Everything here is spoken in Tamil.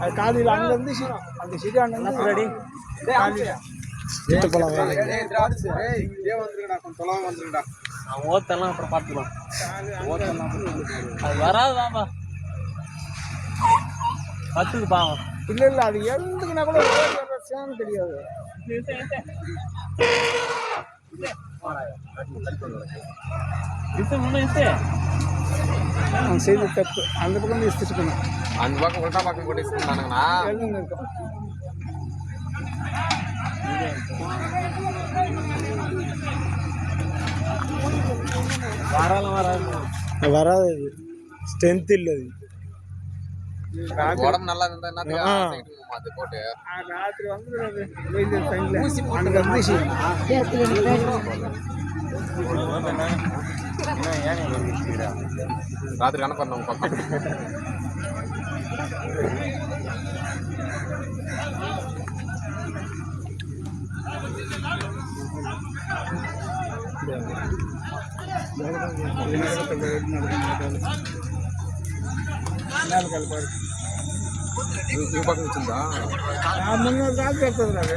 அது காலையில் அங்கேருந்து அந்த சிடி அண்ணன் ரெடி போகலாம் வந்துருங்கடா. ஓத்தெல்லாம் அப்புறம் பார்த்துக்கலாம். அது வராதுதான்ப்பா பத்துக்கு பாவம். இல்லை இல்லை அது எழுந்துக்குன்னா கூட சேன்னு தெரியாது. செய்தி தப்பு அந்த பக்கம் இஸ்திருக்கணும். அந்த பக்கம் உல்டா பக்கம் கூட இஸ்திருந்தானுங்கண்ணா எழுதுங்க இருக்கும். வராது ஸ்ட்ரென்த் இல்லை. உடம்பு நல்லா இருந்தா போட்டு ராத்திரி வந்துடுறது. ராத்திரி கணக்கு பண்ணவங்க பக்கம் பக்கம் வச்சிருந்தா முன்னூறு காசு எடுத்துக்கிறாரு.